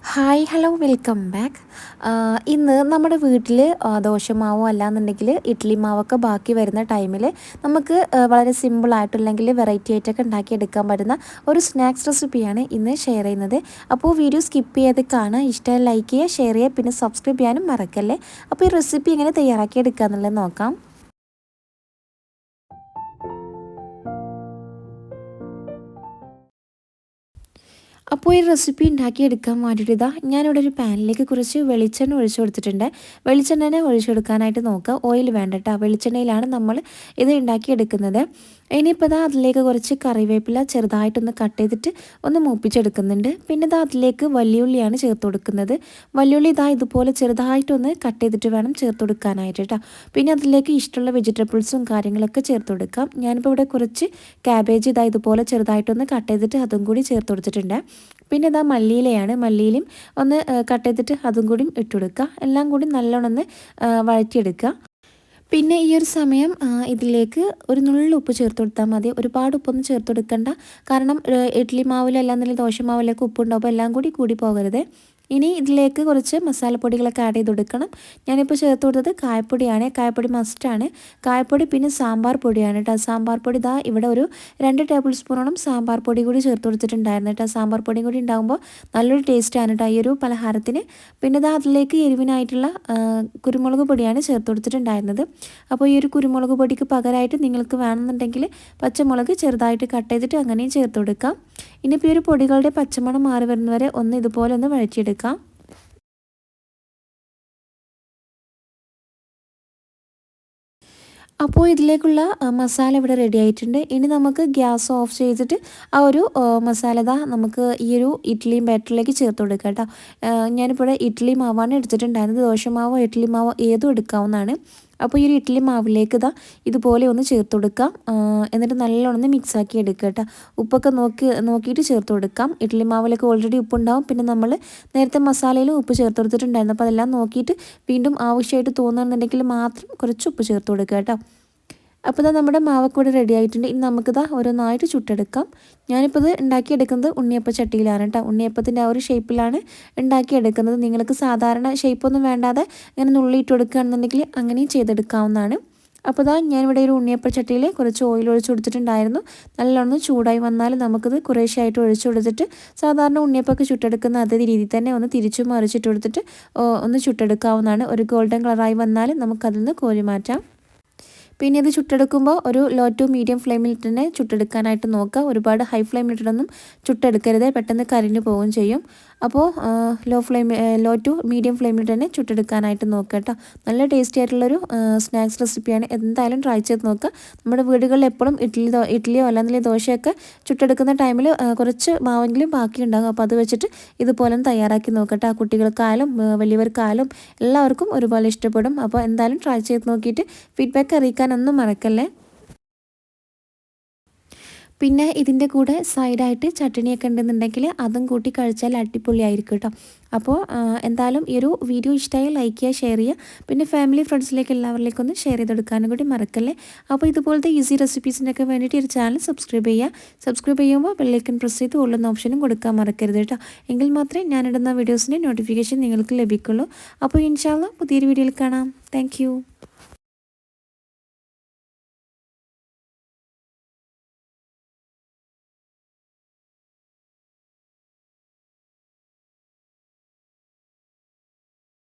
Hi hello welcome back. ഇന്ന് നമ്മുടെ വീട്ടിൽ ദോശമാവോ അല്ലാന്നുണ്ടെങ്കിൽ ഇഡ്ഡലി മാവൊക്കെ ബാക്കി വരുന്ന ടൈമിൽ നമുക്ക് വളരെ സിമ്പിളായിട്ട് അല്ലെങ്കിൽ വെറൈറ്റി ആയിട്ടൊക്കെ ഉണ്ടാക്കിയെടുക്കാൻ പറ്റുന്ന ഒരു സ്നാക്സ് റെസിപ്പിയാണ് ഇന്ന് ഷെയർ ചെയ്യുന്നത്. അപ്പോൾ വീഡിയോ സ്കിപ്പ് ചെയ്ത് കാണുക, ഇഷ്ടമായി ലൈക്ക് ചെയ്യുക, ഷെയർ ചെയ്യുക, പിന്നെ സബ്സ്ക്രൈബ് ചെയ്യാനും മറക്കല്ലേ. അപ്പോൾ ഈ റെസിപ്പി എങ്ങനെ തയ്യാറാക്കിയെടുക്കുക എന്നുള്ളത് നോക്കാം. അപ്പോൾ ഈ റെസിപ്പി ഉണ്ടാക്കിയെടുക്കാൻ വേണ്ടിയിട്ട് ഞാനിവിടെ ഒരു പാനിലേക്ക് കുറച്ച് വെളിച്ചെണ്ണ ഒഴിച്ചു കൊടുത്തിട്ടുണ്ട്. വെളിച്ചെണ്ണ ഒഴിച്ചു കൊടുക്കാനായിട്ട് നോക്കുക, ഓയിൽ വേണ്ട കേട്ടോ. വെളിച്ചെണ്ണയിലാണ് നമ്മൾ ഇത് ഉണ്ടാക്കിയെടുക്കുന്നത്. ഇനിയിപ്പോൾ അതിലേക്ക് കുറച്ച് കറിവേപ്പില ചെറുതായിട്ടൊന്ന് കട്ട് ചെയ്തിട്ട് ഒന്ന് മൂപ്പിച്ചെടുക്കുന്നുണ്ട്. പിന്നെ അതിലേക്ക് വലിയുള്ളിയാണ് ചേർത്ത് കൊടുക്കുന്നത്. വലിയുള്ളി ഇതുപോലെ ചെറുതായിട്ടൊന്ന് കട്ട് ചെയ്തിട്ട് വേണം ചേർത്ത് കൊടുക്കാനായിട്ട് കേട്ടോ. പിന്നെ അതിലേക്ക് ഇഷ്ടമുള്ള വെജിറ്റബിൾസും കാര്യങ്ങളൊക്കെ ചേർത്ത് കൊടുക്കാം. ഞാനിപ്പോൾ ഇവിടെ കുറച്ച് ക്യാബേജ് ഇതുപോലെ ചെറുതായിട്ടൊന്ന് കട്ട് ചെയ്തിട്ട് അതും കൂടി ചേർത്ത് കൊടുത്തിട്ടുണ്ട്. പിന്നെ മല്ലിയിലയാണ്, മല്ലിയിലും ഒന്ന് കട്ട് ചെയ്തിട്ട് അതും കൂടി ഇട്ട് കൊടുക്കുക. എല്ലാം കൂടി നല്ലോണം ഒന്ന് വഴറ്റിയെടുക്കുക. പിന്നെ ഈ ഒരു സമയം ഇതിലേക്ക് ഒരു നുള്ളു ഉപ്പ് ചേർത്ത് കൊടുത്താൽ മതി. ഒരുപാട് ഉപ്പൊന്നും ചേർത്ത് കൊടുക്കണ്ട, കാരണം ഇഡ്ഡലി മാവിലല്ലാന്നുണ്ടെങ്കിൽ ദോശ മാവിലൊക്കെ ഉപ്പുണ്ടാകുമ്പോൾ എല്ലാം കൂടി പോകരുത്. ഇനി ഇതിലേക്ക് കുറച്ച് മസാലപ്പൊടികളൊക്കെ ആഡ് ചെയ്ത് കൊടുക്കണം. ഞാനിപ്പോൾ ചേർത്ത് കൊടുത്തത് കായപ്പൊടിയാണ്. കായപ്പൊടി മസ്റ്റാണ്. കായപ്പൊടി പിന്നെ സാമ്പാർ പൊടിയാണ് കേട്ടോ. സാമ്പാർ പൊടി ഇവിടെ ഒരു 2 ടേബിൾ സ്പൂണോളം സാമ്പാർ പൊടി കൂടി ചേർത്ത് കൊടുത്തിട്ടുണ്ടായിരുന്നു കേട്ടോ. സാമ്പാർ പൊടി കൂടി ഉണ്ടാകുമ്പോൾ നല്ലൊരു ടേസ്റ്റാണ് കേട്ടോ ഈ ഒരു പലഹാരത്തിന്. പിന്നെ അതിലേക്ക് എരിവിനായിട്ടുള്ള കുരുമുളക് പൊടിയാണ് ചേർത്ത് കൊടുത്തിട്ടുണ്ടായിരുന്നത്. അപ്പോൾ ഈ ഒരു കുരുമുളക് പൊടിക്ക് പകരമായിട്ട് നിങ്ങൾക്ക് വേണമെന്നുണ്ടെങ്കിൽ പച്ചമുളക് ചെറുതായിട്ട് കട്ട് ചെയ്തിട്ട് അങ്ങനെയും ചേർത്ത് കൊടുക്കാം. ഇനിയിപ്പോൾ ഈ ഒരു പൊടികളുടെ പച്ചമണം മാറി വരുന്നവരെ ഒന്ന് ഇതുപോലെ ഒന്ന് വഴറ്റിയെടുക്കാം. അപ്പോൾ ഇതിലേക്കുള്ള മസാല ഇവിടെ റെഡി ആയിട്ടുണ്ട്. ഇനി നമുക്ക് ഗ്യാസ് ഓഫ് ചെയ്തിട്ട് ആ ഒരു മസാല നമുക്ക് ഈ ഒരു ഇഡ്ഡലിയും ബാറ്ററിലേക്ക് ചേർത്ത് കൊടുക്കാം കേട്ടോ. ഞാനിപ്പോൾ ഇവിടെ ഇഡ്ഡലി മാവാണ് എടുത്തിട്ടുണ്ടായിരുന്നത്. ദോശമാവോ ഇഡ്ഡലി മാവോ ഏതും എടുക്കാവുന്നതാണ്. അപ്പോൾ ഈ ഒരു ഇഡ്ഡലി മാവിലേക്ക് ഇതുപോലെ ഒന്ന് ചേർത്ത് കൊടുക്കാം. എന്നിട്ട് നല്ലോണം മിക്സാക്കി എടുക്കുക കേട്ടോ. ഉപ്പൊക്കെ നോക്കിയിട്ട് ചേർത്ത് കൊടുക്കാം. ഇഡ്ഡലി മാവിലേക്ക് ഓൾറെഡി ഉപ്പുണ്ടാവും. പിന്നെ നമ്മൾ നേരത്തെ മസാലയിലും ഉപ്പ് ചേർത്ത് കൊടുത്തിട്ടുണ്ടായിരുന്നു. അപ്പോൾ അതെല്ലാം നോക്കിയിട്ട് വീണ്ടും ആവശ്യമായിട്ട് തോന്നുകയാണെന്നുണ്ടെങ്കിൽ മാത്രം കുറച്ച് ഉപ്പ് ചേർത്ത് കൊടുക്കുക കേട്ടോ. അപ്പോൾ നമ്മുടെ മാവൊക്കെ ഇവിടെ റെഡി ആയിട്ടുണ്ട്. ഇനി നമുക്കിത് ഓരോന്നായിട്ട് ചുട്ടെടുക്കാം. ഞാനിപ്പോൾ ഇത് ഉണ്ടാക്കിയെടുക്കുന്നത് ഉണ്ണിയപ്പ ചട്ടിയിലാണ് കേട്ടോ. ഉണ്ണിയപ്പത്തിൻ്റെ ആ ഒരു ഷേപ്പിലാണ് ഉണ്ടാക്കിയെടുക്കുന്നത്. നിങ്ങൾക്ക് സാധാരണ ഷേപ്പൊന്നും വേണ്ടാതെ ഇങ്ങനെ നുള്ളിയിട്ട് കൊടുക്കുകയാണെന്നുണ്ടെങ്കിൽ അങ്ങനെയും ചെയ്തെടുക്കാവുന്നതാണ്. അപ്പോൾ ഞാനിവിടെ ഒരു ഉണ്ണിയപ്പ ചട്ടിയിൽ കുറച്ച് ഓയിൽ ഒഴിച്ച് കൊടുത്തിട്ടുണ്ടായിരുന്നു. നല്ലോണം ചൂടായി വന്നാൽ നമുക്കിത് കുറേശ്ശായിട്ട് ഒഴിച്ചു കൊടുത്തിട്ട് സാധാരണ ഉണ്ണിയപ്പൊക്കെ ചുട്ടെടുക്കുന്ന അതേ രീതിയിൽ തന്നെ ഒന്ന് തിരിച്ചു മറിച്ചിട്ട് കൊടുത്തിട്ട് ഒന്ന് ചുട്ടെടുക്കാവുന്നതാണ്. ഒരു ഗോൾഡൻ കളറായി വന്നാൽ നമുക്കതിൽ നിന്ന് കോരി മാറ്റാം. പിന്നെ ഇത് ചുട്ടെടുക്കുമ്പോൾ ഒരു ലോ ടു മീഡിയം ഫ്ലെയിമിൽ തന്നെ ചുട്ടെടുക്കാനായിട്ട് നോക്കുക. ഒരുപാട് ഹൈ ഫ്ലെയിമിലിട്ടൊന്നും ചുട്ടെടുക്കരുത്, പെട്ടെന്ന് കരിഞ്ഞു പോവുകയും ചെയ്യും. അപ്പോൾ ലോ ടു മീഡിയം ഫ്ലെയിമിൽ തന്നെ ചുട്ടെടുക്കാനായിട്ട് നോക്കുക കേട്ടോ. നല്ല ടേസ്റ്റി ആയിട്ടുള്ളൊരു സ്നാക്സ് റെസിപ്പിയാണ്. എന്തായാലും ട്രൈ ചെയ്ത് നോക്കുക. നമ്മുടെ വീടുകളിൽ എപ്പോഴും ഇഡ്ഡലിയോ അല്ലാന്നുണ്ടെങ്കിൽ ദോശയൊക്കെ ചുട്ടെടുക്കുന്ന ടൈമിൽ കുറച്ച് മാവെങ്കിലും ബാക്കിയുണ്ടാകും. അപ്പോൾ അത് വെച്ചിട്ട് ഇതുപോലെ തയ്യാറാക്കി നോക്കട്ടെ. കുട്ടികൾക്കായാലും വലിയവർക്കായാലും എല്ലാവർക്കും ഒരുപോലെ ഇഷ്ടപ്പെടും. അപ്പോൾ എന്തായാലും ട്രൈ ചെയ്ത് നോക്കിയിട്ട് ഫീഡ്ബാക്ക് അറിയിക്കാനൊന്നും മറക്കല്ലേ. പിന്നെ ഇതിൻ്റെ കൂടെ സൈഡായിട്ട് ചട്ടണിയൊക്കെ ഉണ്ടെന്നുണ്ടെങ്കിൽ അതും കൂട്ടി കഴിച്ചാൽ അടിപൊളിയായിരിക്കും കേട്ടോ. അപ്പോൾ എന്തായാലും ഈ ഒരു വീഡിയോ ഇഷ്ടമായി ലൈക്ക് ചെയ്യുക, ഷെയർ ചെയ്യുക. പിന്നെ ഫാമിലി ഫ്രണ്ട്സിലേക്ക് എല്ലാവരിലേക്കും ഒന്ന് ഷെയർ ചെയ്തെടുക്കാനും കൂടി മറക്കല്ലേ. അപ്പോൾ ഇതുപോലത്തെ ഈസി റെസിപ്പീസിനൊക്കെ വേണ്ടിയിട്ട് ഒരു ചാനൽ സബ്സ്ക്രൈബ് ചെയ്യുക. സബ്സ്ക്രൈബ് ചെയ്യുമ്പോൾ ബെല്ലൈക്കൺ പ്രസ് ചെയ്ത് ഉള്ളുന്ന ഓപ്ഷനും കൊടുക്കാൻ മറക്കരുത് കേട്ടോ. എങ്കിൽ മാത്രമേ ഞാനിടുന്ന വീഡിയോസിൻ്റെ നോട്ടിഫിക്കേഷൻ നിങ്ങൾക്ക് ലഭിക്കുള്ളൂ. അപ്പോൾ ഇൻഷാ അല്ലാഹ് പുതിയൊരു വീഡിയോയിൽ കാണാം. താങ്ക്